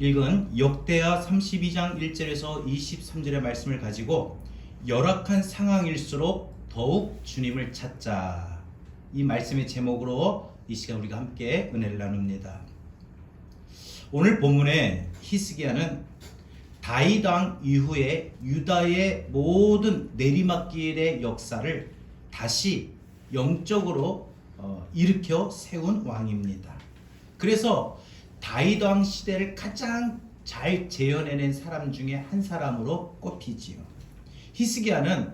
읽은 역대하 32장 1절에서 23절의 말씀을 가지고 열악한 상황일수록 더욱 주님을 찾자, 이 말씀의 제목으로 이 시간 우리가 함께 은혜를 나눕니다. 오늘 본문의 히스기야는 다윗 왕 이후에 유다의 모든 내리막길의 역사를 다시 영적으로 일으켜 세운 왕입니다. 그래서 다윗 왕 시대를 가장 잘 재현해낸 사람 중에 한 사람으로 꼽히지요. 히스기야는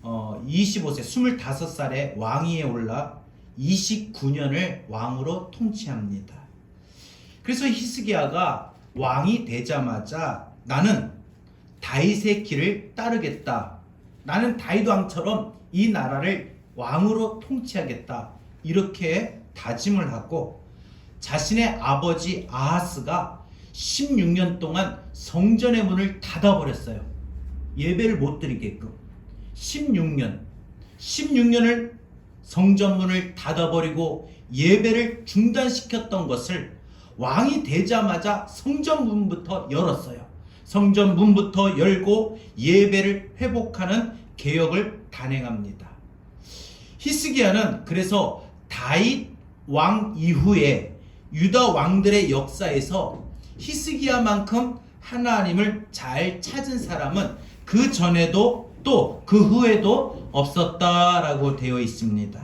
25세 25살에 왕위에 올라 29년을 왕으로 통치합니다. 그래서 히스기야가 왕이 되자마자 나는 다윗의 길을 따르겠다, 나는 다윗 왕처럼 이 나라를 왕으로 통치하겠다, 이렇게 다짐을 하고 자신의 아버지 아하스가 16년 동안 성전의 문을 닫아버렸어요. 예배를 못 드리게끔 16년을 성전 문을 닫아버리고 예배를 중단시켰던 것을 왕이 되자마자 성전 문부터 열었어요. 성전 문부터 열고 예배를 회복하는 개혁을 단행합니다. 히스기야는 그래서 다윗 왕 이후에 유다 왕들의 역사에서 히스기야만큼 하나님을 잘 찾은 사람은 그 전에도 또 그 후에도 없었다라고 되어 있습니다.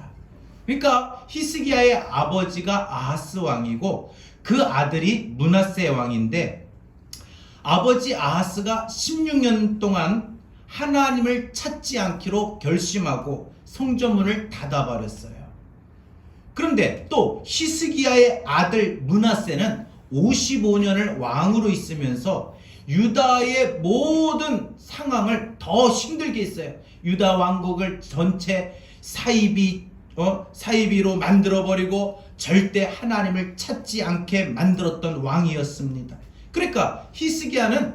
그러니까 히스기야의 아버지가 아하스 왕이고 그 아들이 므낫세 왕인데, 아버지 아하스가 16년 동안 하나님을 찾지 않기로 결심하고 성전문을 닫아버렸어요. 그런데 또 히스기야의 아들 므낫세는 55년을 왕으로 있으면서 유다의 모든 상황을 더 힘들게 했어요. 유다 왕국을 전체 사이비로 만들어버리고 절대 하나님을 찾지 않게 만들었던 왕이었습니다. 그러니까 히스기야는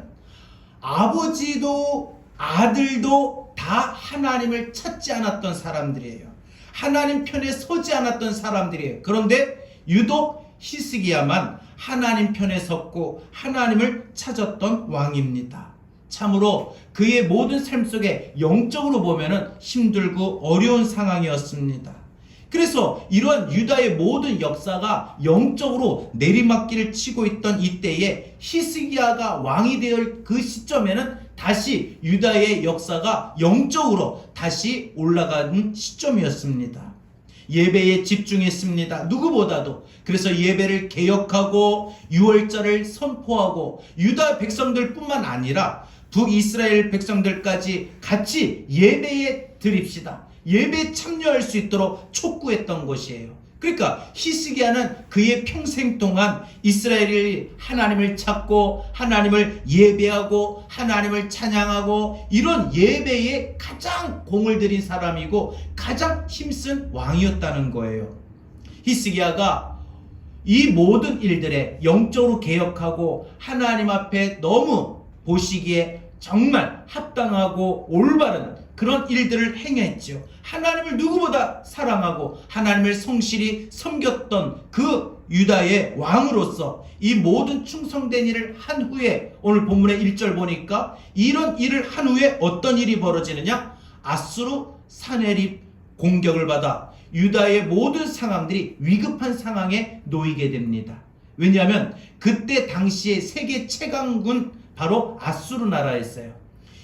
아버지도 아들도 다 하나님을 찾지 않았던 사람들이에요. 하나님 편에 서지 않았던 사람들이에요. 그런데 유독 히스기야만 하나님 편에 섰고 하나님을 찾았던 왕입니다. 참으로 그의 모든 삶 속에 영적으로 보면은 힘들고 어려운 상황이었습니다. 그래서 이러한 유다의 모든 역사가 영적으로 내리막길을 치고 있던 이때에 히스기야가 왕이 될 그 시점에는 다시 유다의 역사가 영적으로 다시 올라가는 시점이었습니다. 예배에 집중했습니다. 누구보다도. 그래서 예배를 개혁하고 유월절을 선포하고 유다 백성들 뿐만 아니라 북이스라엘 백성들까지 같이 예배에 드립시다, 예배에 참여할 수 있도록 촉구했던 것이에요. 그러니까 히스기야는 그의 평생 동안 이스라엘이 하나님을 찾고 하나님을 예배하고 하나님을 찬양하고 이런 예배에 가장 공을 들인 사람이고 가장 힘쓴 왕이었다는 거예요. 히스기야가 이 모든 일들에 영적으로 개혁하고 하나님 앞에 너무 보시기에 정말 합당하고 올바른 그런 일들을 행했죠. 하나님을 누구보다 사랑하고 하나님을 성실히 섬겼던 그 유다의 왕으로서 이 모든 충성된 일을 한 후에 오늘 본문의 1절 보니까 이런 일을 한 후에 어떤 일이 벌어지느냐? 아수르 사내립 공격을 받아 유다의 모든 상황들이 위급한 상황에 놓이게 됩니다. 왜냐하면 그때 당시에 세계 최강군 바로 아수르 나라였어요.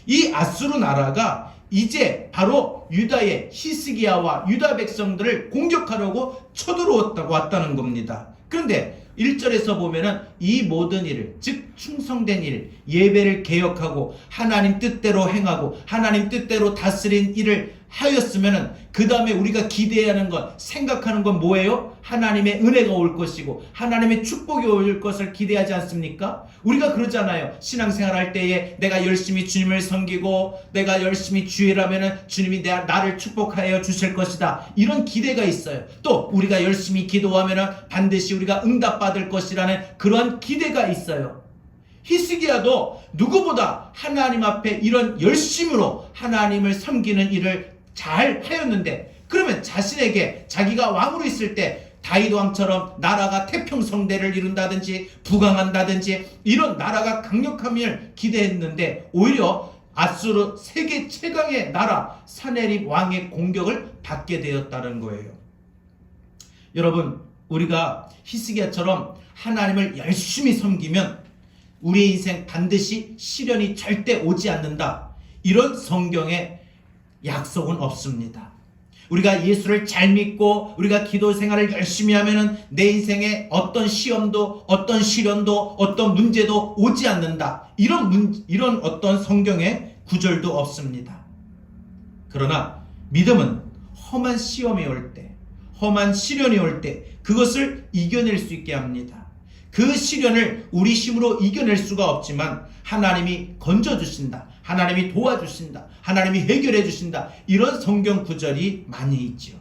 이 아수르 나라가 이제 바로 유다의 히스기야와 유다 백성들을 공격하려고 쳐들어왔다는 겁니다. 그런데 1절에서 보면은 이 모든 일을, 즉 충성된 일, 예배를 개혁하고 하나님 뜻대로 행하고 하나님 뜻대로 다스린 일을 하였으면은 그 다음에 우리가 기대하는 것, 생각하는 건 뭐예요? 하나님의 은혜가 올 것이고 하나님의 축복이 올 것을 기대하지 않습니까? 우리가 그러잖아요. 신앙생활 할 때에 내가 열심히 주님을 섬기고 내가 열심히 주일하면은 주님이 나를 축복하여 주실 것이다, 이런 기대가 있어요. 또 우리가 열심히 기도하면은 반드시 우리가 응답받을 것이라는 그런 기대가 있어요. 히스기야도 누구보다 하나님 앞에 이런 열심으로 하나님을 섬기는 일을 잘 하였는데, 그러면 자신에게 자기가 왕으로 있을 때 다윗 왕처럼 나라가 태평성대를 이룬다든지 부강한다든지 이런 나라가 강력함을 기대했는데 오히려 아수르 세계 최강의 나라 사네립 왕의 공격을 받게 되었다는 거예요. 여러분, 우리가 히스기야처럼 하나님을 열심히 섬기면 우리의 인생 반드시 시련이 절대 오지 않는다. 이런 성경의 약속은 없습니다. 우리가 예수를 잘 믿고 우리가 기도 생활을 열심히 하면은 내 인생에 어떤 시험도 어떤 시련도 어떤 문제도 오지 않는다. 이런 어떤 성경의 구절도 없습니다. 그러나 믿음은 험한 시험이 올 때, 험한 시련이 올 때 그것을 이겨낼 수 있게 합니다. 그 시련을 우리 힘으로 이겨낼 수가 없지만 하나님이 건져주신다. 하나님이 도와주신다. 하나님이 해결해 주신다. 이런 성경 구절이 많이 있죠.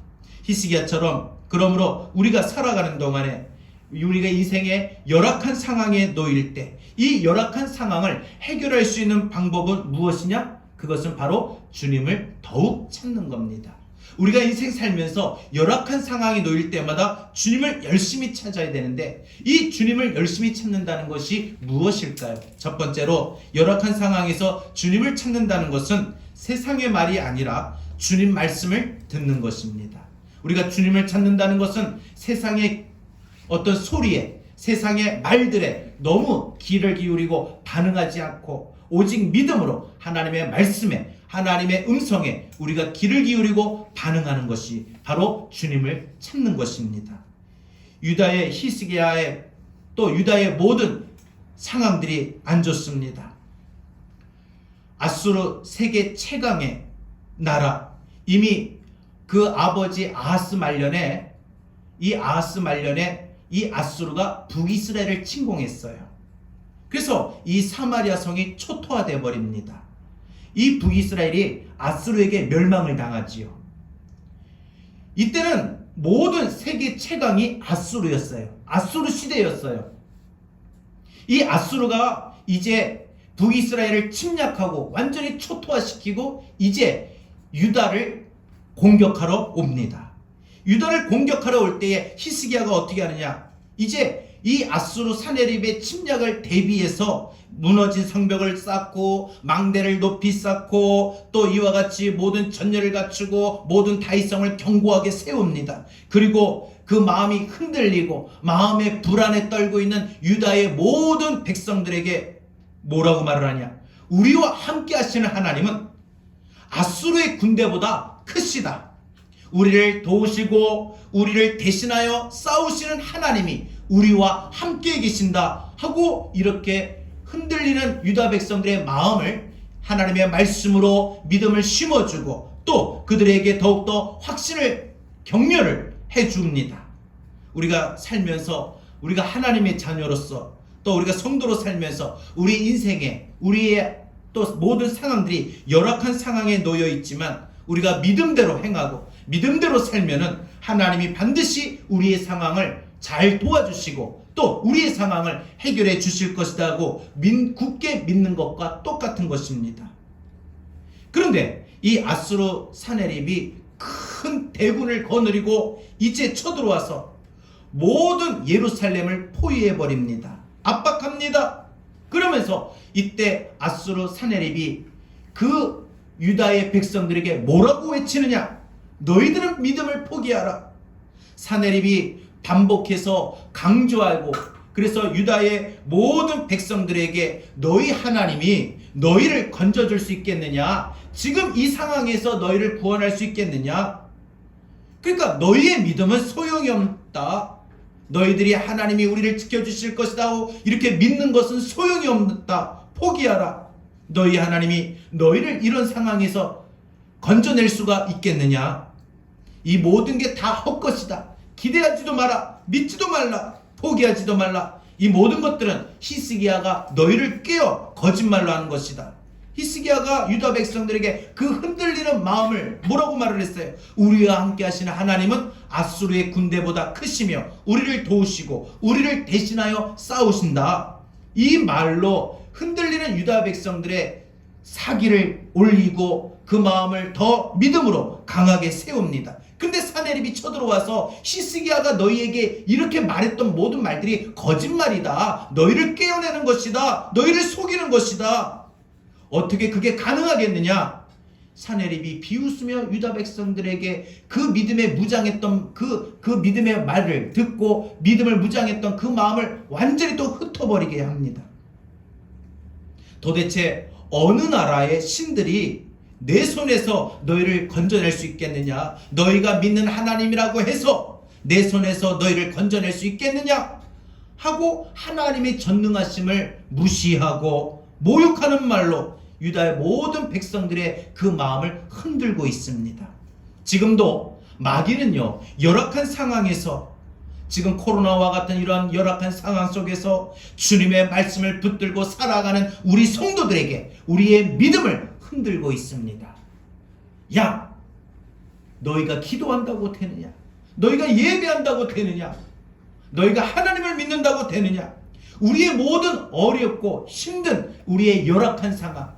히스기야처럼 그러므로 우리가 살아가는 동안에 우리가 인생의 열악한 상황에 놓일 때 이 열악한 상황을 해결할 수 있는 방법은 무엇이냐? 그것은 바로 주님을 더욱 찾는 겁니다. 우리가 인생 살면서 열악한 상황이 놓일 때마다 주님을 열심히 찾아야 되는데 이 주님을 열심히 찾는다는 것이 무엇일까요? 첫 번째로 열악한 상황에서 주님을 찾는다는 것은 세상의 말이 아니라 주님 말씀을 듣는 것입니다. 우리가 주님을 찾는다는 것은 세상의 어떤 소리에 세상의 말들에 너무 귀를 기울이고 반응하지 않고 오직 믿음으로 하나님의 말씀에 하나님의 음성에 우리가 귀를 기울이고 반응하는 것이 바로 주님을 찾는 것입니다. 유다의 히스기야의 또 유다의 모든 상황들이 안 좋습니다. 아수르 세계 최강의 나라, 이미 그 아버지 아하스 말년에 이 아수르가 북이스라엘을 침공했어요. 그래서 이 사마리아 성이 초토화되어 버립니다. 이 북이스라엘이 아수르에게 멸망을 당하지요. 이때는 모든 세계 최강이 아수르였어요. 아수르 시대였어요. 이 아수르가 이제 북이스라엘을 침략하고 완전히 초토화시키고 이제 유다를 공격하러 옵니다. 유다를 공격하러 올 때에 히스기야가 어떻게 하느냐? 이제 이 아수르 사네립의 침략을 대비해서 무너진 성벽을 쌓고 망대를 높이 쌓고 또 이와 같이 모든 전열을 갖추고 모든 다윗성을 견고하게 세웁니다. 그리고 그 마음이 흔들리고 마음에 불안에 떨고 있는 유다의 모든 백성들에게 뭐라고 말을 하냐? 우리와 함께 하시는 하나님은 아수르의 군대보다 크시다. 우리를 도우시고 우리를 대신하여 싸우시는 하나님이 우리와 함께 계신다 하고 이렇게 흔들리는 유다 백성들의 마음을 하나님의 말씀으로 믿음을 심어주고 또 그들에게 더욱더 확신을 격려를 해줍니다. 우리가 살면서 우리가 하나님의 자녀로서 또 우리가 성도로 살면서 우리 인생에 우리의 또 모든 상황들이 열악한 상황에 놓여 있지만 우리가 믿음대로 행하고 믿음대로 살면은 하나님이 반드시 우리의 상황을 잘 도와주시고 또 우리의 상황을 해결해 주실 것이다 하고 굳게 믿는 것과 똑같은 것입니다. 그런데 이 아수르 사네립이 큰 대군을 거느리고 이제 쳐들어와서 모든 예루살렘을 포위해 버립니다. 압박합니다. 그러면서 이때 아수르 사네립이 그 유다의 백성들에게 뭐라고 외치느냐? 너희들은 믿음을 포기하라. 사네립이 반복해서 강조하고 그래서 유다의 모든 백성들에게 너희 하나님이 너희를 건져줄 수 있겠느냐? 지금 이 상황에서 너희를 구원할 수 있겠느냐? 그러니까 너희의 믿음은 소용이 없다. 너희들이 하나님이 우리를 지켜주실 것이다 이렇게 믿는 것은 소용이 없다. 포기하라. 너희 하나님이 너희를 이런 상황에서 건져낼 수가 있겠느냐? 이 모든 게 다 헛것이다. 기대하지도 마라. 믿지도 말라. 포기하지도 말라. 이 모든 것들은 히스기야가 너희를 깨어 거짓말로 하는 것이다. 히스기야가 유다 백성들에게 그 흔들리는 마음을 뭐라고 말을 했어요? 우리와 함께 하시는 하나님은 아수르의 군대보다 크시며 우리를 도우시고 우리를 대신하여 싸우신다. 이 말로 흔들리는 유다 백성들의 사기를 올리고 그 마음을 더 믿음으로 강하게 세웁니다. 근데 사내립이 쳐들어와서 히스기야가 너희에게 이렇게 말했던 모든 말들이 거짓말이다. 너희를 깨어내는 것이다. 너희를 속이는 것이다. 어떻게 그게 가능하겠느냐? 사내립이 비웃으며 유다 백성들에게 그 믿음에 무장했던 그 믿음의 말을 듣고 믿음을 무장했던 그 마음을 완전히 또 흩어버리게 합니다. 도대체 어느 나라의 신들이 내 손에서 너희를 건져낼 수 있겠느냐? 너희가 믿는 하나님이라고 해서 내 손에서 너희를 건져낼 수 있겠느냐? 하고 하나님의 전능하심을 무시하고 모욕하는 말로 유다의 모든 백성들의 그 마음을 흔들고 있습니다. 지금도 마귀는요, 열악한 상황에서, 지금 코로나와 같은 이러한 열악한 상황 속에서 주님의 말씀을 붙들고 살아가는 우리 성도들에게 우리의 믿음을 흔들고 있습니다. 야, 너희가 기도한다고 되느냐? 너희가 예배한다고 되느냐? 너희가 하나님을 믿는다고 되느냐? 우리의 모든 어렵고 힘든 우리의 열악한 상황,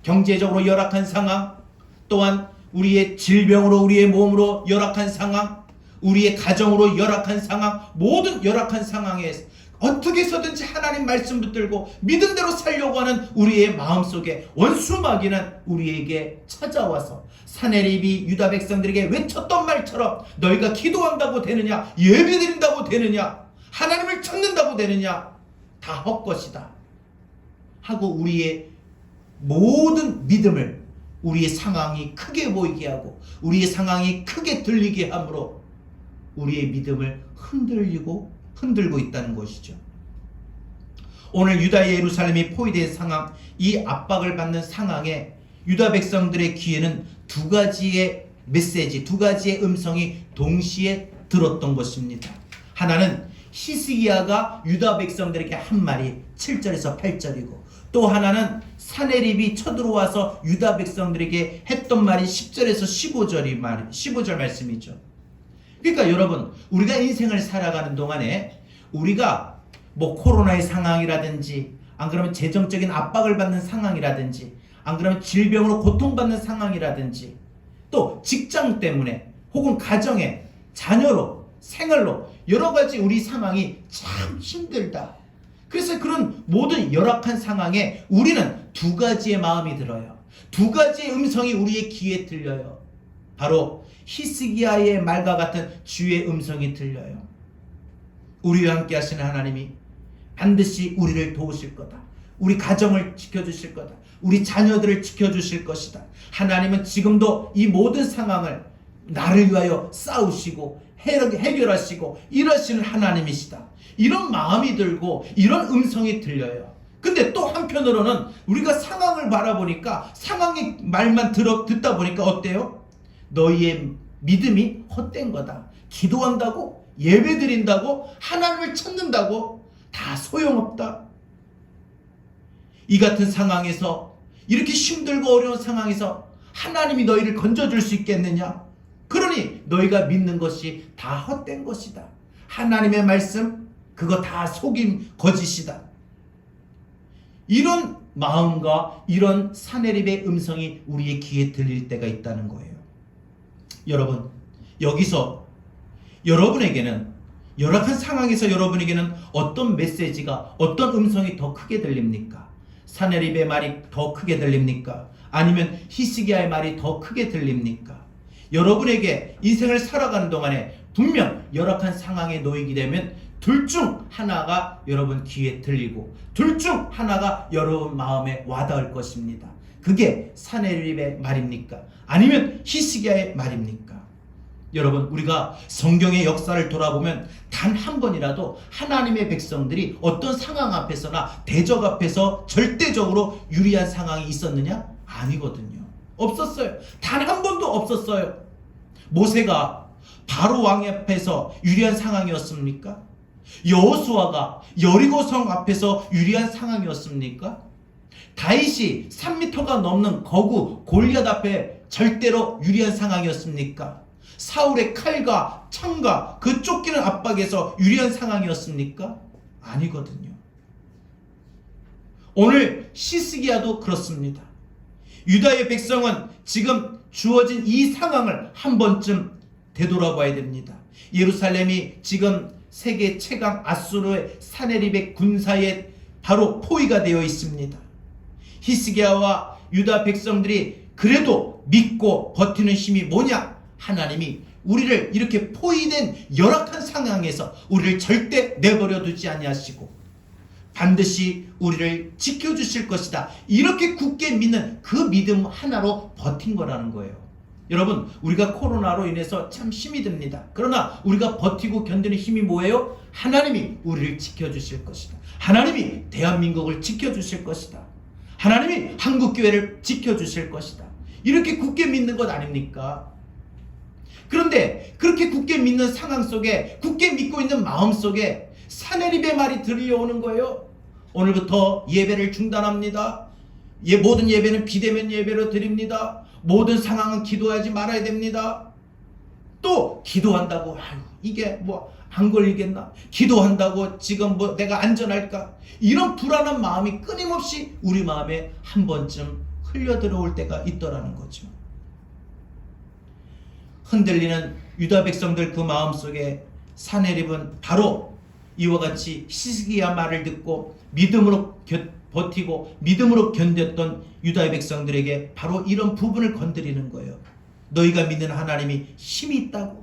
경제적으로 열악한 상황, 또한 우리의 질병으로 우리의 몸으로 열악한 상황, 우리의 가정으로 열악한 상황, 모든 열악한 상황에 어떻게 해서든지 하나님 말씀 붙들고 믿음대로 살려고 하는 우리의 마음속에 원수 마귀는 우리에게 찾아와서 사내립이 유다 백성들에게 외쳤던 말처럼 너희가 기도한다고 되느냐? 예배드린다고 되느냐? 하나님을 찾는다고 되느냐? 다 헛것이다 하고 우리의 모든 믿음을, 우리의 상황이 크게 보이게 하고 우리의 상황이 크게 들리게 함으로 우리의 믿음을 흔들고 있다는 것이죠. 오늘 유다의 예루살렘이 포위된 상황, 이 압박을 받는 상황에 유다 백성들의 귀에는 두 가지의 메시지, 두 가지의 음성이 동시에 들었던 것입니다. 하나는 히스기야가 유다 백성들에게 한 말이 7절에서 8절이고, 또 하나는 사내립이 쳐들어와서 유다 백성들에게 했던 말이 10절에서 15절 말씀이죠. 그러니까 여러분, 우리가 인생을 살아가는 동안에 우리가 뭐 코로나의 상황이라든지, 안 그러면 재정적인 압박을 받는 상황이라든지, 안 그러면 질병으로 고통받는 상황이라든지, 또 직장 때문에 혹은 가정에 자녀로 생활로 여러 가지 우리 상황이 참 힘들다. 그래서 그런 모든 열악한 상황에 우리는 두 가지의 마음이 들어요. 두 가지의 음성이 우리의 귀에 들려요. 바로 히스기야의 말과 같은 주의 음성이 들려요. 우리와 함께 하시는 하나님이 반드시 우리를 도우실 거다. 우리 가정을 지켜주실 거다. 우리 자녀들을 지켜주실 것이다. 하나님은 지금도 이 모든 상황을 나를 위하여 싸우시고 해결하시고 이러시는 하나님이시다. 이런 마음이 들고 이런 음성이 들려요. 근데 또 한편으로는 우리가 상황을 바라보니까, 상황의 말만 듣다 보니까 어때요? 너희의 믿음이 헛된 거다. 기도한다고, 예배드린다고, 하나님을 찾는다고 다 소용없다. 이 같은 상황에서, 이렇게 힘들고 어려운 상황에서 하나님이 너희를 건져줄 수 있겠느냐? 그러니 너희가 믿는 것이 다 헛된 것이다. 하나님의 말씀, 그거 다 속임, 거짓이다. 이런 마음과 이런 사내립의 음성이 우리의 귀에 들릴 때가 있다는 거예요. 여러분, 여기서 여러분에게는, 열악한 상황에서 여러분에게는 어떤 메시지가, 어떤 음성이 더 크게 들립니까? 사내립의 말이 더 크게 들립니까? 아니면 히스기야의 말이 더 크게 들립니까? 여러분에게 인생을 살아가는 동안에 분명 열악한 상황에 놓이게 되면 둘 중 하나가 여러분 귀에 들리고 둘 중 하나가 여러분 마음에 와닿을 것입니다. 그게 사내립의 말입니까? 아니면 히스기야의 말입니까? 여러분, 우리가 성경의 역사를 돌아보면 단 한 번이라도 하나님의 백성들이 어떤 상황 앞에서나 대적 앞에서 절대적으로 유리한 상황이 있었느냐? 아니거든요. 없었어요. 단 한 번도 없었어요. 모세가 바로 왕 앞에서 유리한 상황이었습니까? 여호수아가 여리고성 앞에서 유리한 상황이었습니까? 다윗이 3m가 넘는 거구 골리앗 앞에 절대로 유리한 상황이었습니까? 사울의 칼과 창과 그 쫓기는 압박에서 유리한 상황이었습니까? 아니거든요. 오늘 히스기야도 그렇습니다. 유다의 백성은 지금 주어진 이 상황을 한 번쯤 되돌아봐야 됩니다. 예루살렘이 지금 세계 최강 아수르의 사네립의 군사에 바로 포위가 되어 있습니다. 히스기야와 유다 백성들이 그래도 믿고 버티는 힘이 뭐냐? 하나님이 우리를 이렇게 포위된 열악한 상황에서 우리를 절대 내버려 두지 아니하시고 반드시 우리를 지켜주실 것이다. 이렇게 굳게 믿는 그 믿음 하나로 버틴 거라는 거예요. 여러분, 우리가 코로나로 인해서 참 힘이 듭니다. 그러나 우리가 버티고 견디는 힘이 뭐예요? 하나님이 우리를 지켜주실 것이다. 하나님이 대한민국을 지켜주실 것이다. 하나님이 한국교회를 지켜주실 것이다. 이렇게 굳게 믿는 것 아닙니까? 그런데 그렇게 굳게 믿는 상황 속에, 굳게 믿고 있는 마음 속에 사네립의 말이 들려오는 거예요. 오늘부터 예배를 중단합니다. 모든 예배는 비대면 예배로 드립니다. 모든 상황은 기도하지 말아야 됩니다. 또 기도한다고 이게 뭐 안 걸리겠나? 기도한다고 지금 뭐 내가 안전할까? 이런 불안한 마음이 끊임없이 우리 마음에 한 번쯤 흘려 들어올 때가 있더라는 거죠. 흔들리는 유다 백성들 그 마음속에 사네립은 바로 이와 같이 히스기야 말을 듣고 믿음으로 버티고 믿음으로 견뎠던 유다의 백성들에게 바로 이런 부분을 건드리는 거예요. 너희가 믿는 하나님이 힘이 있다고.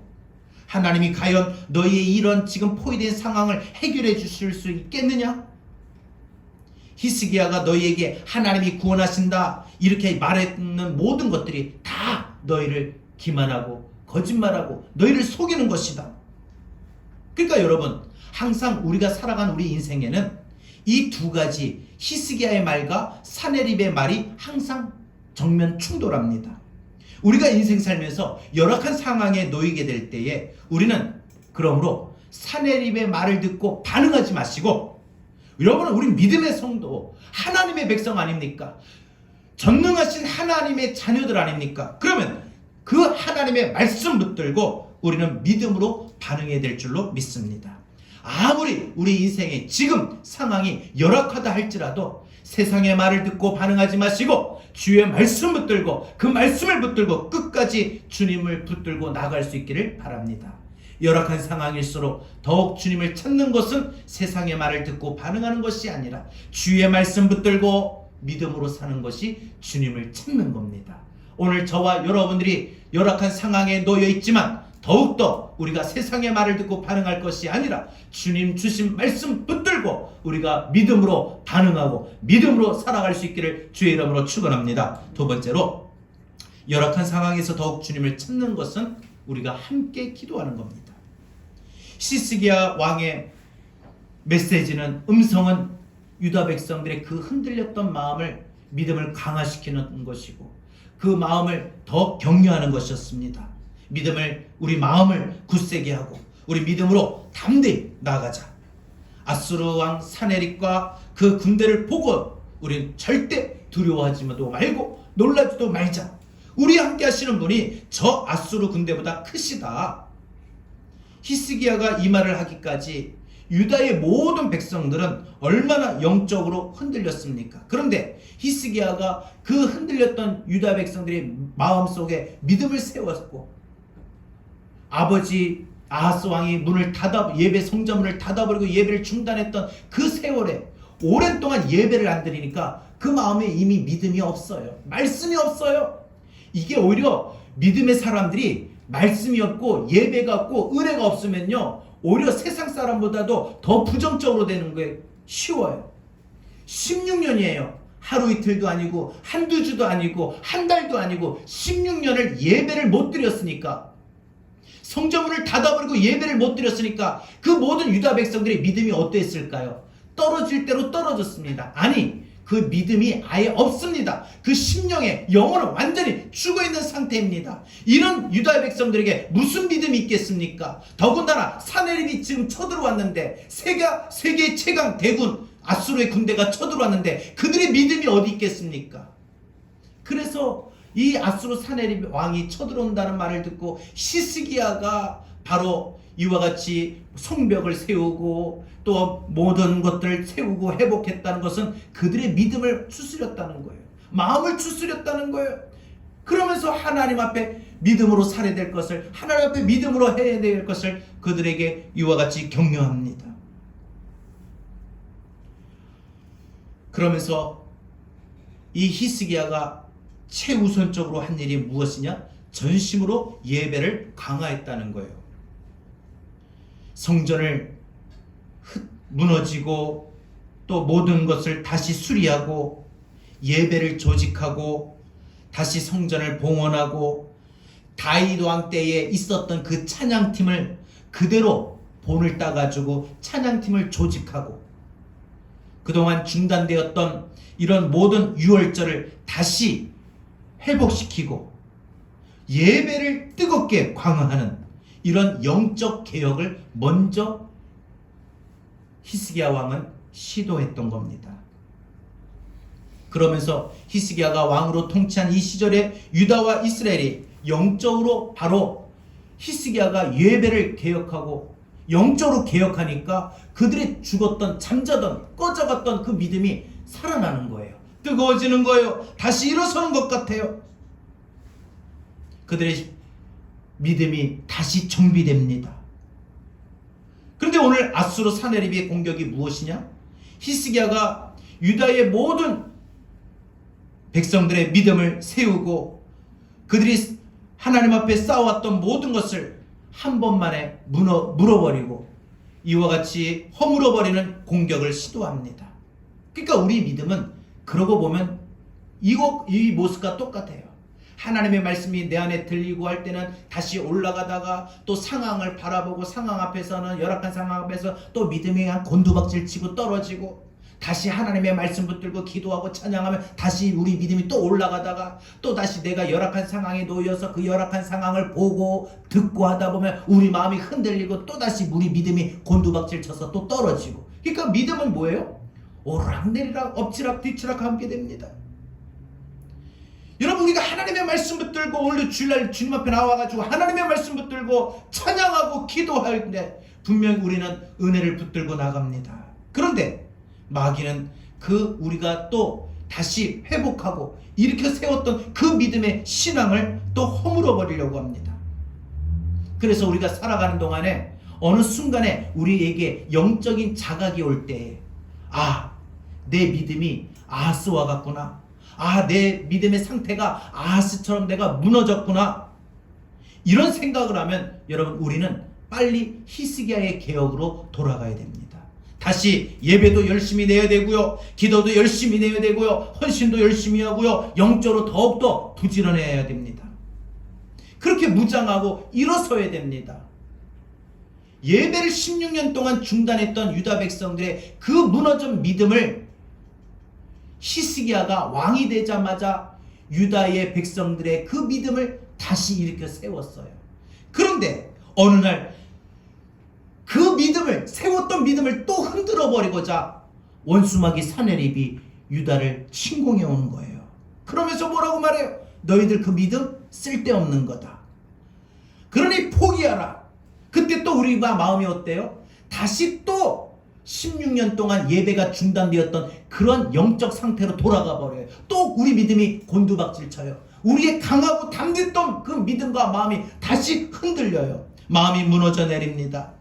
하나님이 과연 너희의 이런 지금 포위된 상황을 해결해 주실 수 있겠느냐? 히스기야가 너희에게 하나님이 구원하신다 이렇게 말했는 모든 것들이 다 너희를 기만하고 거짓말하고 너희를 속이는 것이다. 그러니까 여러분, 항상 우리가 살아간 우리 인생에는 이 두 가지 히스기야의 말과 사네립의 말이 항상 정면 충돌합니다. 우리가 인생 살면서 열악한 상황에 놓이게 될 때에 우리는 그러므로 사네립의 말을 듣고 반응하지 마시고, 여러분은 우리 믿음의 성도, 하나님의 백성 아닙니까? 전능하신 하나님의 자녀들 아닙니까? 그러면 그 하나님의 말씀 붙들고 우리는 믿음으로 반응해야 될 줄로 믿습니다. 아무리 우리 인생의 지금 상황이 열악하다 할지라도 세상의 말을 듣고 반응하지 마시고 주의 말씀 붙들고 그 말씀을 붙들고 끝까지 주님을 붙들고 나갈 수 있기를 바랍니다. 열악한 상황일수록 더욱 주님을 찾는 것은 세상의 말을 듣고 반응하는 것이 아니라 주의 말씀 붙들고 믿음으로 사는 것이 주님을 찾는 겁니다. 오늘 저와 여러분들이 열악한 상황에 놓여 있지만 더욱더 우리가 세상의 말을 듣고 반응할 것이 아니라 주님 주신 말씀 붙들고 우리가 믿음으로 반응하고 믿음으로 살아갈 수 있기를 주의 이름으로 축원합니다. 두 번째로, 열악한 상황에서 더욱 주님을 찾는 것은 우리가 함께 기도하는 겁니다. 히스기야 왕의 메시지는, 음성은 유다 백성들의 그 흔들렸던 마음을, 믿음을 강화시키는 것이고 그 마음을 더 격려하는 것이었습니다. 우리 마음을 굳세게 하고 우리 믿음으로 담대히 나아가자. 아수르 왕 사네립과 그 군대를 보고 우리는 절대 두려워하지도 말고 놀라지도 말자. 우리 함께 하시는 분이 저 아수르 군대보다 크시다. 히스기야가 이 말을 하기까지 유다의 모든 백성들은 얼마나 영적으로 흔들렸습니까? 그런데 히스기야가 그 흔들렸던 유다 백성들의 마음속에 믿음을 세웠고, 아버지 아하스 왕이 예배 성전문을 닫아버리고 예배를 중단했던 그 세월에 오랜 동안 예배를 안 드리니까 그 마음에 이미 믿음이 없어요. 말씀이 없어요. 이게 오히려 믿음의 사람들이 말씀이 없고 예배가 없고 은혜가 없으면요, 오히려 세상 사람보다도 더 부정적으로 되는 게 쉬워요. 16년이에요. 하루 이틀도 아니고 한두 주도 아니고 한 달도 아니고 16년을 예배를 못 드렸으니까, 성전문을 닫아버리고 예배를 못 드렸으니까 그 모든 유다 백성들의 믿음이 어땠을까요? 떨어질 대로 떨어졌습니다. 아니, 그 믿음이 아예 없습니다. 그 심령의 영혼은 완전히 죽어있는 상태입니다. 이런 유다 백성들에게 무슨 믿음이 있겠습니까? 더군다나 사네립이 지금 쳐들어왔는데, 세계 최강 대군 아수르의 군대가 쳐들어왔는데 그들의 믿음이 어디 있겠습니까? 그래서 이 아수르 사네립 왕이 쳐들어온다는 말을 듣고 히스기야가 바로 이와 같이 성벽을 세우고 또 모든 것들을 세우고 회복했다는 것은 그들의 믿음을 추스렸다는 거예요. 마음을 추스렸다는 거예요. 그러면서 하나님 앞에 믿음으로 살아야 될 것을, 하나님 앞에 믿음으로 해야 될 것을 그들에게 이와 같이 격려합니다. 그러면서 이 히스기야가 최우선적으로 한 일이 무엇이냐? 전심으로 예배를 강화했다는 거예요. 성전을 무너지고 또 모든 것을 다시 수리하고 예배를 조직하고 다시 성전을 봉헌하고 다윗 왕 때에 있었던 그 찬양팀을 그대로 본을 따가지고 찬양팀을 조직하고 그동안 중단되었던 이런 모든 유월절을 다시 회복시키고 예배를 뜨겁게 강화하는 이런 영적 개혁을 먼저 히스기야 왕은 시도했던 겁니다. 그러면서 히스기야가 왕으로 통치한 이 시절에 유다와 이스라엘이 영적으로 바로 히스기야가 예배를 개혁하고 영적으로 개혁하니까 그들이 죽었던, 잠자던, 꺼져갔던 그 믿음이 살아나는 거예요. 뜨거워지는 거예요. 다시 일어서는 것 같아요. 그들의 믿음이 다시 정비됩니다. 그런데 오늘 아수르 사네립의 공격이 무엇이냐? 히스기야가 유다의 모든 백성들의 믿음을 세우고 그들이 하나님 앞에 쌓아왔던 모든 것을 한 번만에 물어버리고 이와 같이 허물어버리는 공격을 시도합니다. 그러니까 우리 믿음은 그러고 보면 이 모습과 똑같아요. 하나님의 말씀이 내 안에 들리고 할 때는 다시 올라가다가 또 상황을 바라보고 상황 앞에서는 열악한 상황 앞에서 또 믿음이 한 곤두박질 치고 떨어지고 다시 하나님의 말씀 붙들고 기도하고 찬양하면 다시 우리 믿음이 또 올라가다가 또 다시 내가 열악한 상황에 놓여서 그 열악한 상황을 보고 듣고 하다 보면 우리 마음이 흔들리고 또 다시 우리 믿음이 곤두박질 쳐서 또 떨어지고. 그러니까 믿음은 뭐예요? 오락내리락 엎치락 뒤치락 함께 됩니다. 여러분, 우리가 하나님의 말씀 붙들고 오늘도 주일날 주님 앞에 나와가지고 하나님의 말씀 붙들고 찬양하고 기도할 때 분명히 우리는 은혜를 붙들고 나갑니다. 그런데 마귀는 우리가 또 다시 회복하고 일으켜 세웠던 그 믿음의 신앙을 또 허물어 버리려고 합니다. 그래서 우리가 살아가는 동안에 어느 순간에 우리에게 영적인 자각이 올 때, 내 믿음이 아하스와 같구나. 내 믿음의 상태가 아하스처럼 내가 무너졌구나. 이런 생각을 하면 여러분, 우리는 빨리 히스기야의 개혁으로 돌아가야 됩니다. 다시 예배도 열심히 내야 되고요, 기도도 열심히 내야 되고요, 헌신도 열심히 하고요, 영적으로 더욱더 부지런해야 됩니다. 그렇게 무장하고 일어서야 됩니다. 예배를 16년 동안 중단했던 유다 백성들의 그 무너진 믿음을 히스기야가 왕이 되자마자 유다의 백성들의 그 믿음을 다시 일으켜 세웠어요. 그런데 어느 날 그 믿음을, 세웠던 믿음을 또 흔들어 버리고자 원수마귀 사네립이 유다를 침공해 오는 거예요. 그러면서 뭐라고 말해요? 너희들 그 믿음 쓸데없는 거다. 그러니 포기하라. 그때 또 우리가 마음이 어때요? 다시 또 16년 동안 예배가 중단되었던 그런 영적 상태로 돌아가 버려요. 또 우리 믿음이 곤두박질 쳐요. 우리의 강하고 담댔던 그 믿음과 마음이 다시 흔들려요. 마음이 무너져 내립니다.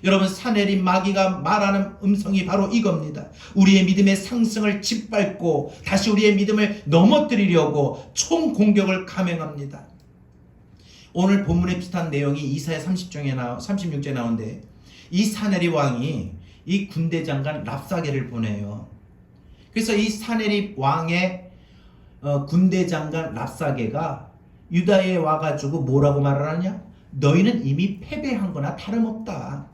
여러분, 사내린 마귀가 말하는 음성이 바로 이겁니다. 우리의 믿음의 상승을 짓밟고 다시 우리의 믿음을 넘어뜨리려고 총공격을 감행합니다. 오늘 본문에 비슷한 내용이 이사야 36장에 나오는데, 이 사네립 왕이 이 군대 장관 랍사게를 보내요. 그래서 이 사네립 왕의 군대 장관 랍사게가 유다에 와가지고 뭐라고 말을 하냐? 너희는 이미 패배한 거나 다름없다.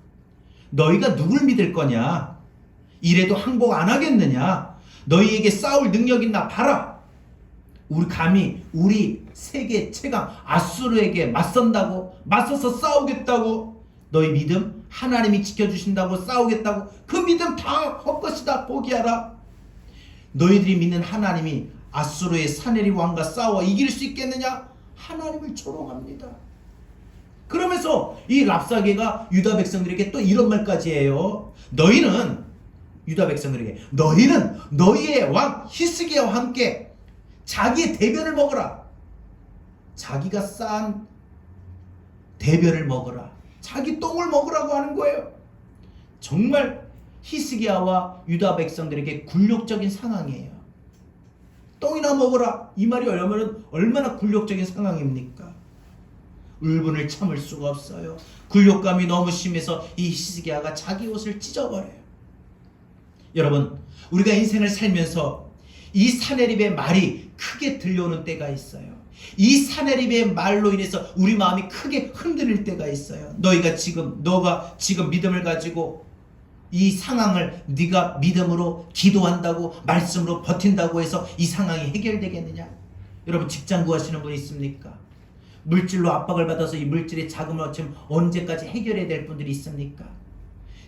너희가 누굴 믿을 거냐? 이래도 항복 안 하겠느냐? 너희에게 싸울 능력 있나 봐라. 우리 감히 우리 세계 최강 아수르에게 맞서서 싸우겠다고? 너희 믿음 하나님이 지켜주신다고 싸우겠다고? 그 믿음 다 헛것이다. 포기하라. 너희들이 믿는 하나님이 아수르의 사네립 왕과 싸워 이길 수 있겠느냐? 하나님을 조롱합니다. 그러면서 이 랍사게가 유다 백성들에게 또 이런 말까지 해요. 너희는, 유다 백성들에게, 너희는 너희의 왕 히스기야와 함께 자기의 대변을 먹어라. 자기가 쌓은 대변을 먹으라. 자기 똥을 먹으라고 하는 거예요. 정말 히스기야와 유다 백성들에게 굴욕적인 상황이에요. 똥이나 먹으라. 이 말이 얼마나 굴욕적인 상황입니까? 울분을 참을 수가 없어요. 굴욕감이 너무 심해서 이 히스기야가 자기 옷을 찢어버려요. 여러분, 우리가 인생을 살면서 이 사내립의 말이 크게 들려오는 때가 있어요. 이 사내립의 말로 인해서 우리 마음이 크게 흔들릴 때가 있어요. 너가 지금 믿음을 가지고 이 상황을 네가 믿음으로 기도한다고 말씀으로 버틴다고 해서 이 상황이 해결되겠느냐? 여러분, 직장 구하시는 분 있습니까? 물질로 압박을 받아서 이 물질의 자금을 어찌면 언제까지 해결해야 될 분들이 있습니까?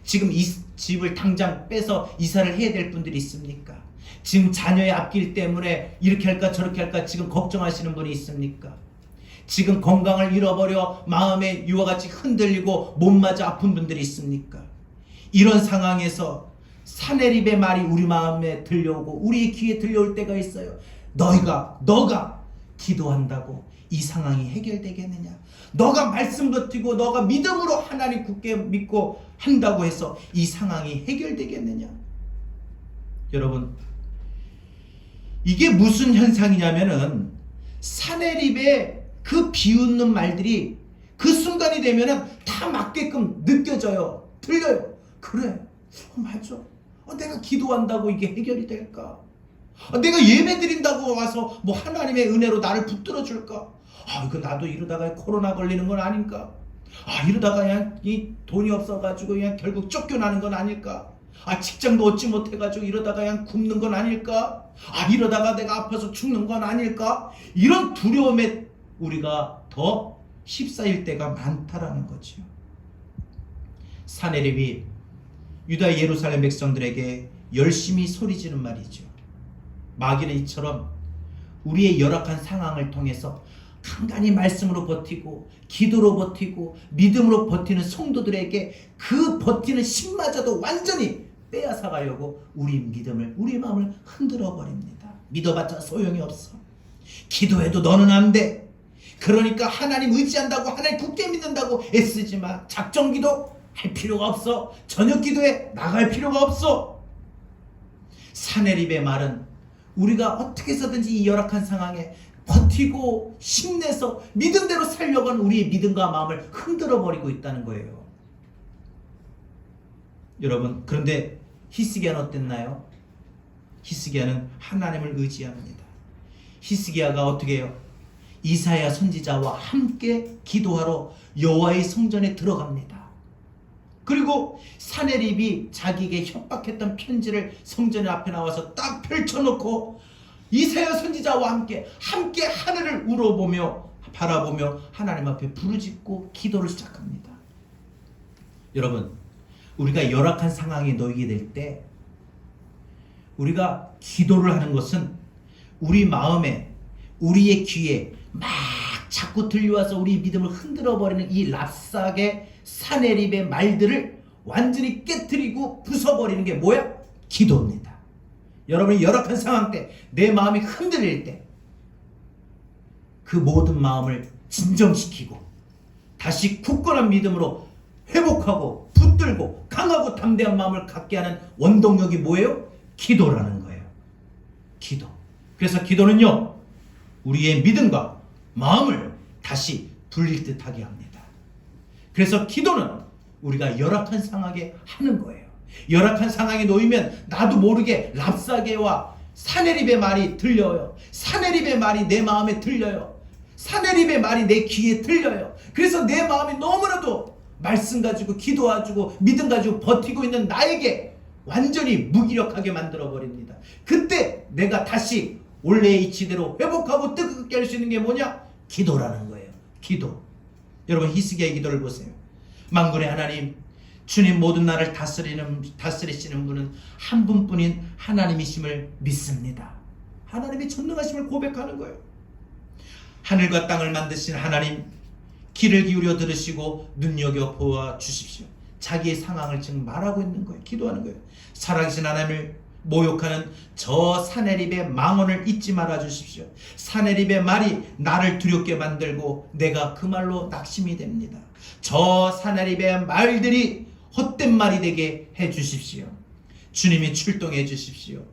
지금 이 집을 당장 빼서 이사를 해야 될 분들이 있습니까? 지금 자녀의 앞길 때문에 이렇게 할까 저렇게 할까 지금 걱정하시는 분이 있습니까? 지금 건강을 잃어버려 마음의 유화같이 흔들리고 몸마저 아픈 분들이 있습니까? 이런 상황에서 사내립의 말이 우리 마음에 들려오고 우리의 귀에 들려올 때가 있어요. 너가 기도한다고 이 상황이 해결되겠느냐? 너가 말씀 버티고 너가 믿음으로 하나님 굳게 믿고 한다고 해서 이 상황이 해결되겠느냐? 여러분, 이게 무슨 현상이냐면은 사내립의 그 비웃는 말들이 그 순간이 되면은 다 맞게끔 느껴져요. 들려요. 그래, 맞아. 내가 기도한다고 이게 해결이 될까? 내가 예배 드린다고 와서 뭐 하나님의 은혜로 나를 붙들어 줄까? 이거 나도 이러다가 코로나 걸리는 건 아닌가? 이러다가 그냥 이 돈이 없어가지고 그냥 결국 쫓겨나는 건 아닐까? 직장도 얻지 못해가지고 이러다가 그냥 굶는 건 아닐까? 이러다가 내가 아파서 죽는 건 아닐까? 이런 두려움에 우리가 더 휩싸일 때가 많다라는 거죠. 사내립이 유다 예루살렘 백성들에게 열심히 소리지는 말이죠. 마귀는 이처럼 우리의 열악한 상황을 통해서 간간히 말씀으로 버티고 기도로 버티고 믿음으로 버티는 성도들에게 그 버티는 힘마저도 완전히 빼앗아가려고 우리 믿음을, 우리 마음을 흔들어 버립니다. 믿어봤자 소용이 없어. 기도해도 너는 안 돼. 그러니까 하나님 의지한다고, 하나님 굳게 믿는다고 애쓰지 마. 작정기도 할 필요가 없어. 저녁 기도에 나갈 필요가 없어. 사내립의 말은 우리가 어떻게 해서든지 이 열악한 상황에 버티고 힘내서 믿음대로 살려고 하는 우리의 믿음과 마음을 흔들어 버리고 있다는 거예요. 여러분, 그런데 히스기야는 어땠나요? 히스기야는 하나님을 의지합니다. 히스기야가 어떻게 해요? 이사야 선지자와 함께 기도하러 여호와의 성전에 들어갑니다. 그리고 사내립이 자기에게 협박했던 편지를 성전 앞에 나와서 딱 펼쳐놓고 이사야 선지자와 함께 하늘을 우러보며 바라보며 하나님 앞에 부르짖고 기도를 시작합니다. 여러분, 우리가 열악한 상황에 놓이게 될 때 우리가 기도를 하는 것은 우리 마음에, 우리의 귀에 막 자꾸 들려와서 우리 믿음을 흔들어버리는 이 랍삭의 사내립의 말들을 완전히 깨트리고 부숴버리는 게 뭐야? 기도입니다. 여러분이 열악한 상황 때, 내 마음이 흔들릴 때 그 모든 마음을 진정시키고 다시 굳건한 믿음으로 회복하고 붙들고 강하고 담대한 마음을 갖게 하는 원동력이 뭐예요? 기도라는 거예요. 기도. 그래서 기도는요, 우리의 믿음과 마음을 다시 불릴 듯하게 합니다. 그래서 기도는 우리가 열악한 상황에 하는 거예요. 열악한 상황에 놓이면 나도 모르게 랍사게와 사내립의 말이 들려요. 사내립의 말이 내 마음에 들려요. 사내립의 말이 내 귀에 들려요. 그래서 내 마음이 너무나도 말씀 가지고 기도가지고 믿음 가지고 버티고 있는 나에게 완전히 무기력하게 만들어버립니다. 그때 내가 다시 원래의 이치대로 회복하고 뜨겁게 할 수 있는 게 뭐냐? 기도라는 거예요. 기도. 여러분, 히스기야의 기도를 보세요. 만군의 하나님, 주님, 모든 나를 다스리시는 분은 한 분뿐인 하나님이심을 믿습니다. 하나님의 전능하심을 고백하는 거예요. 하늘과 땅을 만드신 하나님, 귀를 기울여 들으시고 눈여겨 보아 주십시오. 자기의 상황을 지금 말하고 있는 거예요. 기도하는 거예요. 살아계신 하나님을 모욕하는 저 사내립의 망언을 잊지 말아 주십시오. 사내립의 말이 나를 두렵게 만들고 내가 그 말로 낙심이 됩니다. 저 사내립의 말들이 헛된 말이 되게 해 주십시오. 주님이 출동해 주십시오.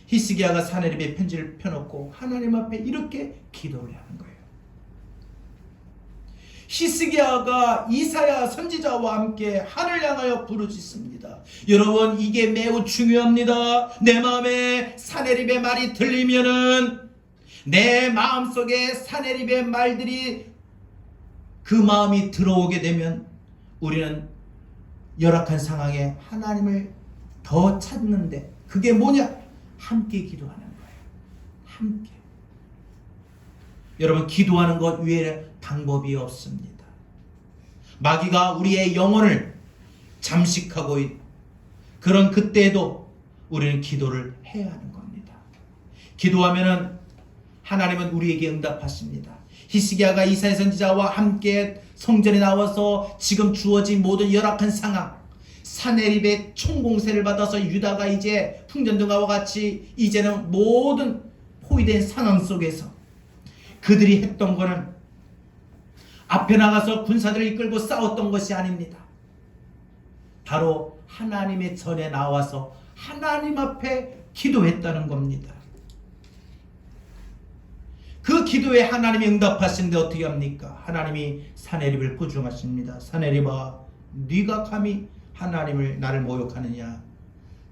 히스기야가 사내립의 편지를 펴놓고 하나님 앞에 이렇게 기도를 하는 거예요. 히스기야가 이사야 선지자와 함께 하늘 향하여 부르짖습니다. 여러분, 이게 매우 중요합니다. 내 마음에 사내립의 말이 들리면은, 내 마음속에 사내립의 말들이 그 마음이 들어오게 되면 우리는 열악한 상황에 하나님을 더 찾는데, 그게 뭐냐? 함께 기도하는 거예요. 함께. 여러분, 기도하는 것 외에 방법이 없습니다. 마귀가 우리의 영혼을 잠식하고 있는 그런 그때에도 우리는 기도를 해야 하는 겁니다. 기도하면은 하나님은 우리에게 응답하십니다. 히스기야가 이사야 선지자와 함께 성전에 나와서 지금 주어진 모든 열악한 상황, 사내립의 총공세를 받아서 유다가 이제 풍전등과 같이 이제는 모든 포위된 상황 속에서 그들이 했던 것은 앞에 나가서 군사들을 이끌고 싸웠던 것이 아닙니다. 바로 하나님의 전에 나와서 하나님 앞에 기도했다는 겁니다. 그 기도에 하나님이 응답하시는데 어떻게 합니까? 하나님이 사내립을 꾸중하십니다. 사내립아, 네가 감히 하나님을 나를 모욕하느냐?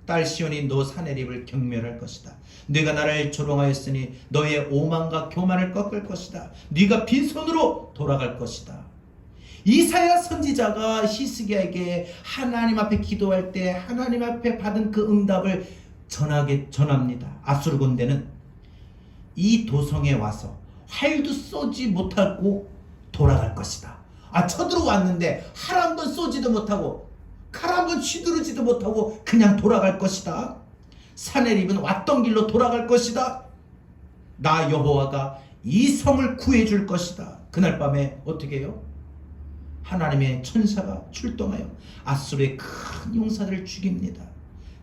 딸 시온이 너 사내립을 경멸할 것이다. 네가 나를 조롱하였으니 너의 오만과 교만을 꺾을 것이다. 네가 빈손으로 돌아갈 것이다. 이사야 선지자가 히스기야에게 하나님 앞에 기도할 때 하나님 앞에 받은 그 응답을 전합니다. 아수르 군대는 이 도성에 와서 활도 쏘지 못하고 돌아갈 것이다. 쳐들어왔는데 활 한 번 쏘지도 못하고 칼 한 번 휘두르지도 못하고 그냥 돌아갈 것이다. 사내립은 왔던 길로 돌아갈 것이다. 나 여호와가 이 성을 구해줄 것이다. 그날 밤에 어떻게 해요? 하나님의 천사가 출동하여 아수르의 큰 용사들을 죽입니다.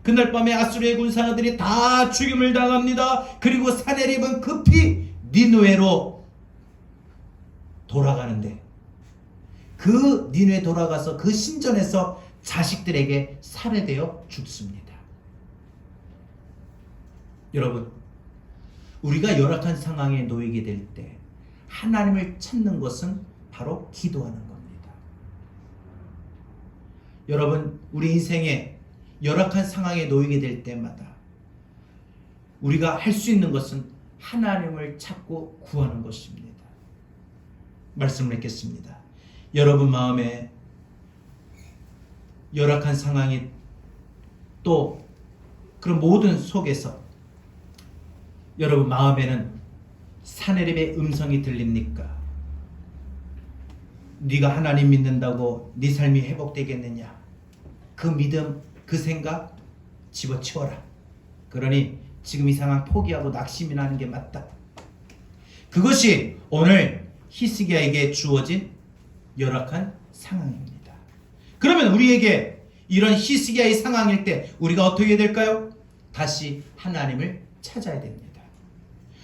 그날 밤에 아수르의 군사들이 다 죽임을 당합니다. 그리고 사내립은 급히 니느웨로 돌아가는데, 그 니느웨 돌아가서 그 신전에서 자식들에게 살해되어 죽습니다. 여러분, 우리가 열악한 상황에 놓이게 될 때 하나님을 찾는 것은 바로 기도하는 겁니다. 여러분, 우리 인생에 열악한 상황에 놓이게 될 때마다 우리가 할 수 있는 것은 하나님을 찾고 구하는 것입니다. 말씀을 읽겠습니다. 여러분 마음에 열악한 상황이 또 그런 모든 속에서 여러분 마음에는 사내립의 음성이 들립니까? 네가 하나님 믿는다고 네 삶이 회복되겠느냐? 그 믿음, 그 생각 집어치워라. 그러니 지금 이 상황 포기하고 낙심이 나는 게 맞다. 그것이 오늘 히스기야에게 주어진 열악한 상황입니다. 그러면 우리에게 이런 히스기야의 상황일 때 우리가 어떻게 해야 될까요? 다시 하나님을 찾아야 됩니다.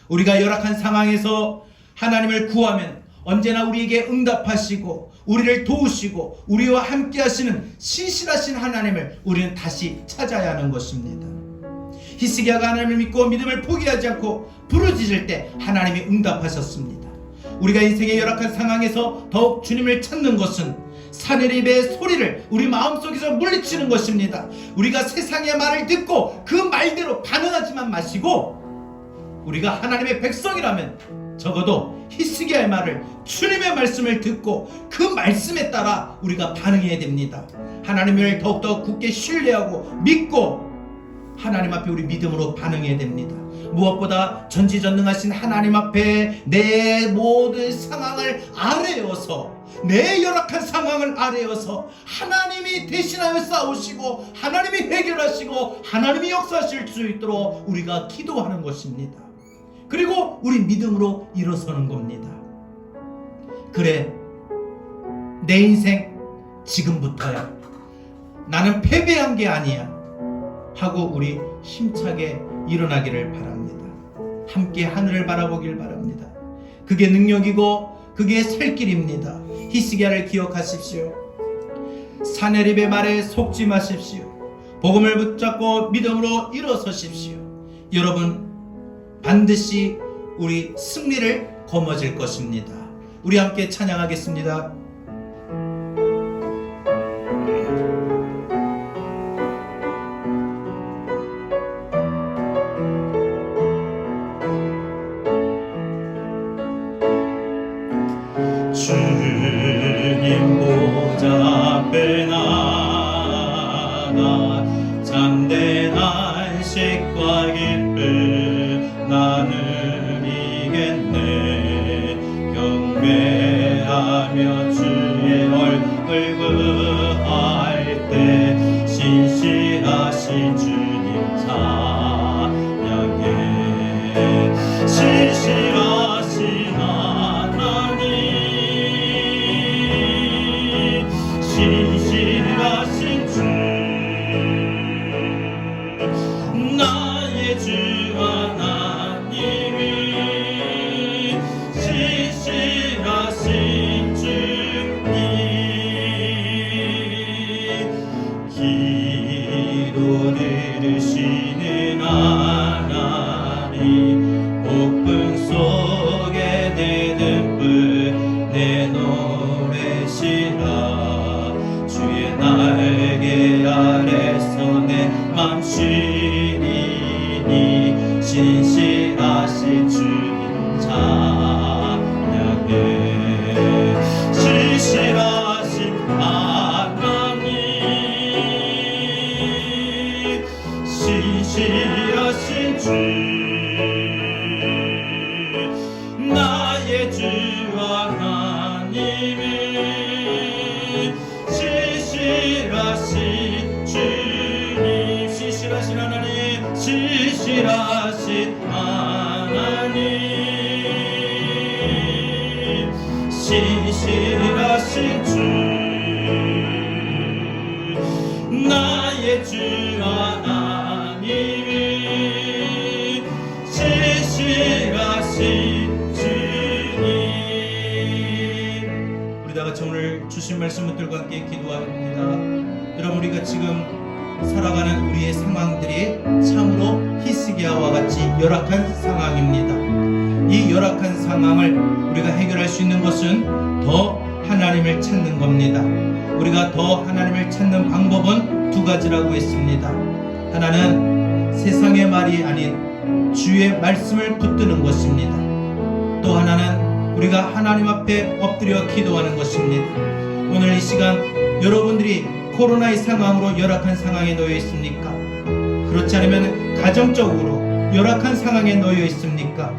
우리가 열악한 상황에서 하나님을 구하면 언제나 우리에게 응답하시고 우리를 도우시고 우리와 함께 하시는 신실하신 하나님을 우리는 다시 찾아야 하는 것입니다. 히스기야가 하나님을 믿고 믿음을 포기하지 않고 부르짖을 때 하나님이 응답하셨습니다. 우리가 인생의 열악한 상황에서 더욱 주님을 찾는 것은 사내립의 소리를 우리 마음속에서 물리치는 것입니다. 우리가 세상의 말을 듣고 그 말대로 반응하지만 마시고, 우리가 하나님의 백성이라면 적어도 히스기야의 말을, 주님의 말씀을 듣고 그 말씀에 따라 우리가 반응해야 됩니다. 하나님을 더욱더 굳게 신뢰하고 믿고 하나님 앞에 우리 믿음으로 반응해야 됩니다. 무엇보다 전지전능하신 하나님 앞에 내 모든 상황을 아뢰어서, 내 열악한 상황을 아뢰어서 하나님이 대신하여 싸우시고 하나님이 해결하시고 하나님이 역사하실 수 있도록 우리가 기도하는 것입니다. 그리고 우리 믿음으로 일어서는 겁니다. 그래, 내 인생 지금부터야, 나는 패배한 게 아니야 하고 우리 힘차게 일어나기를 바랍니다. 함께 하늘을 바라보길 바랍니다. 그게 능력이고 그게 살 길입니다. 히스기야를 기억하십시오. 사내립의 말에 속지 마십시오. 복음을 붙잡고 믿음으로 일어서십시오. 여러분, 반드시 우리 승리를 거머쥘 것입니다. 우리 함께 찬양하겠습니다. 주님 보좌 앞에 나가 참된 안식과 기쁨 나는 이겠네. 경배하며 주의 얼굴 구할 때 신실하신 주님 찬양해. 신실하신 하나님, 신실하신 주, 나의 주 하나님이 신실하신 주님. 기도 들으시는 하나님, 폭풍 속에 내 등불 내놓으시라. 주의 날개 아래서 내 맘 쉬리니 신실하신 주님 찬양해. 신실하신 하나님, 신실하신 주, 나의 주 하나님이 신실하신 주님. 신실하신 하나님, 신실하신 하나님, 신실하신 주, 나의 주 하나님이 신실하신 주님. 우리 다 같이 오늘 주신 말씀들과 함께 기도합니다. 여러분, 우리가 지금 살아가는 우리의 상황들이 참으로 히스기야와 같이 열악한 상황입니다. 이 열악한 상황을 우리가 해결할 수 있는 것은 더 하나님을 찾는 겁니다. 우리가 더 하나님을 찾는 방법은 두 가지라고 했습니다. 하나는 세상의 말이 아닌 주의 말씀을 붙드는 것입니다. 또 하나는 우리가 하나님 앞에 엎드려 기도하는 것입니다. 오늘 이 시간 여러분들이 코로나의 상황으로 열악한 상황에 놓여 있습니까? 그렇지 않으면 가정적으로 열악한 상황에 놓여 있습니까?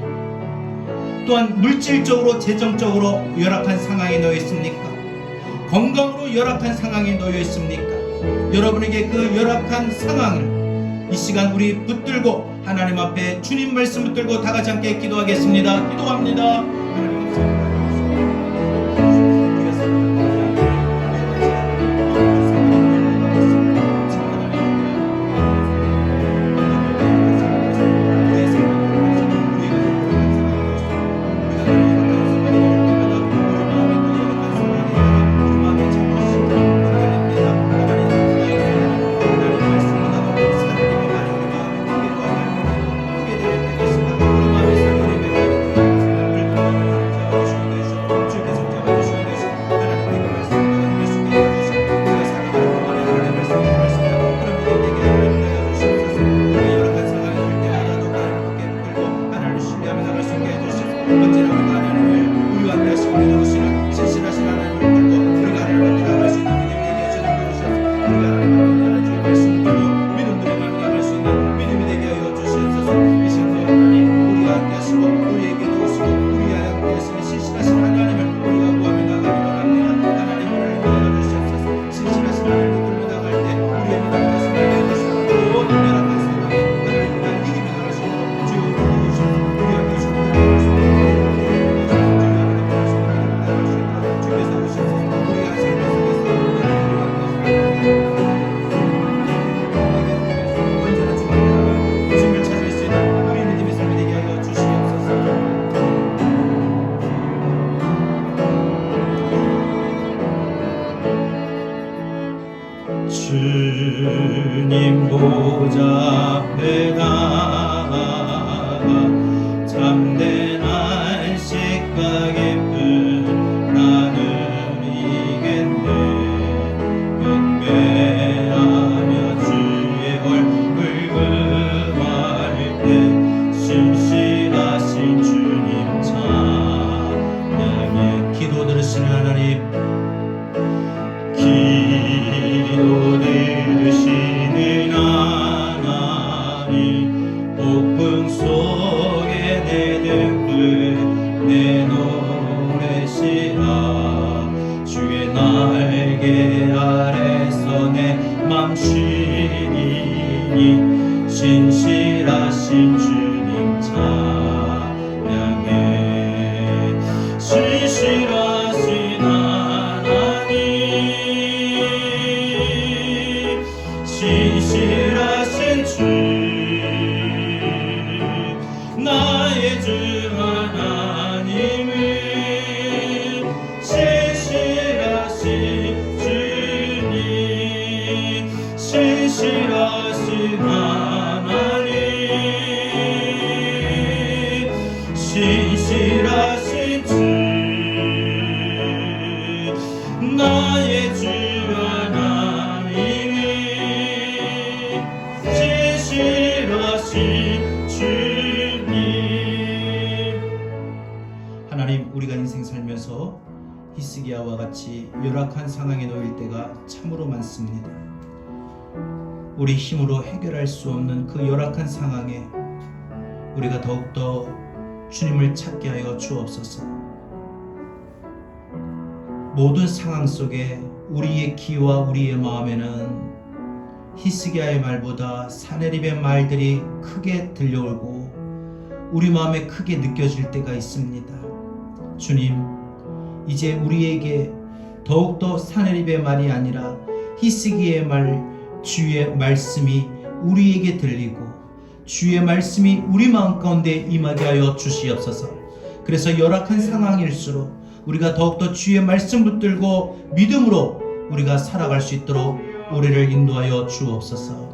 또한 물질적으로, 재정적으로 열악한 상황에 놓여 있습니까? 건강으로 열악한 상황에 놓여 있습니까? 여러분에게 그 열악한 상황을 이 시간 우리 붙들고 하나님 앞에 주님 말씀 붙들고 다 같이 함께 기도하겠습니다. 기도합니다. 참된 안식과 기쁨 나는 이겠네. 경배하며 주의 얼굴 금할 때 신실하신 주님 찬양해. 기도 들으시는 하나님, 기도 들으시는 하나님, 폭풍 속에 내 등불 내놓으시라. 주의 날개 아래서 내 맘 쉬니 신실하신 주님 찬양해. 신실하신 하나님, 신실하신 주 나의 주 하나님은 신실하신 주님, 신실하신 하나님, 신실하신 주 나의 주 하나님은 신실하신 주님. 하나님, 우리가 인생 살면서 히스기야와 같이 열악한 상황에 놓일 때가 참으로 많습니다. 우리 힘으로 해결할 수 없는 그 열악한 상황에 우리가 더욱더 주님을 찾게 하여 주옵소서. 모든 상황 속에 우리의 귀와 우리의 마음에는 히스기야의 말보다 사네립의 말들이 크게 들려오고 우리 마음에 크게 느껴질 때가 있습니다. 주님, 이제 우리에게 더욱더 사네립의 말이 아니라 히스기야의 말, 주의 말씀이 우리에게 들리고 주의 말씀이 우리 마음 가운데 임하게 하여 주시옵소서. 그래서 열악한 상황일수록 우리가 더욱더 주의 말씀 붙들고 믿음으로 우리가 살아갈 수 있도록 우리를 인도하여 주옵소서.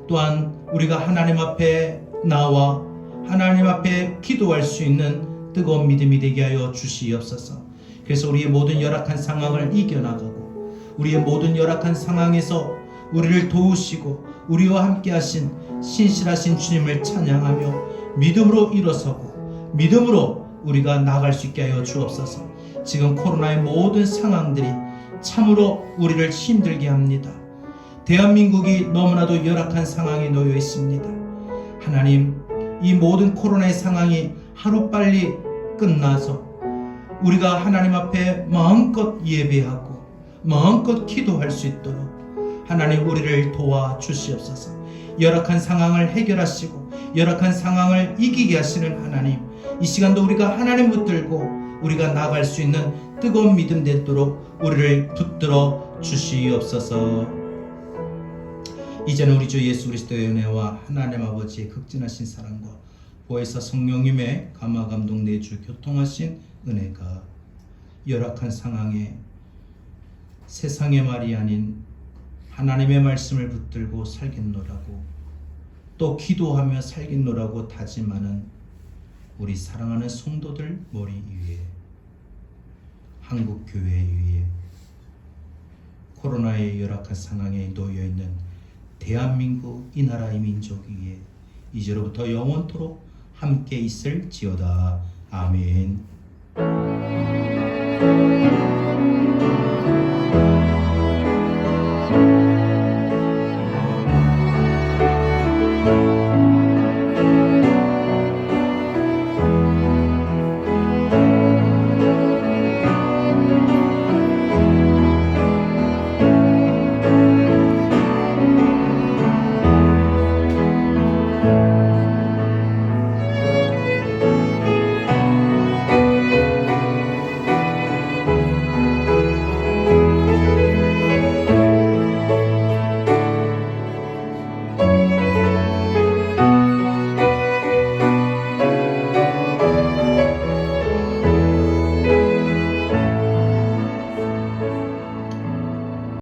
또한 우리가 하나님 앞에 나와 하나님 앞에 기도할 수 있는 뜨거운 믿음이 되게 하여 주시옵소서. 그래서 우리의 모든 열악한 상황을 이겨나가고 우리의 모든 열악한 상황에서 우리를 도우시고 우리와 함께 하신 신실하신 주님을 찬양하며 믿음으로 일어서고 믿음으로 우리가 나아갈 수 있게 하여 주옵소서. 지금 코로나의 모든 상황들이 참으로 우리를 힘들게 합니다. 대한민국이 너무나도 열악한 상황에 놓여 있습니다. 하나님, 이 모든 코로나의 상황이 하루빨리 끝나서 우리가 하나님 앞에 마음껏 예배하고 마음껏 기도할 수 있도록 하나님 우리를 도와주시옵소서. 열악한 상황을 해결하시고 열악한 상황을 이기게 하시는 하나님, 이 시간도 우리가 하나님 붙들고 우리가 나아갈 수 있는 뜨거운 믿음 되도록 우리를 붙들어 주시옵소서. 이제는 우리 주 예수 그리스도의 은혜와 하나님 아버지의 극진하신 사랑과 보혜사 성령님의 감화 감동 내주 교통하신 은혜가 열악한 상황에 세상의 말이 아닌 하나님의 말씀을 붙들고 살겠노라고 또 기도하며 살겠노라고 다짐하는 우리 사랑하는 성도들 머리 위에, 한국 교회 위에, 코로나의 열악한 상황에 놓여 있는 대한민국 이 나라의 민족 위에 이제로부터 영원토록 함께 있을지어다. 아멘.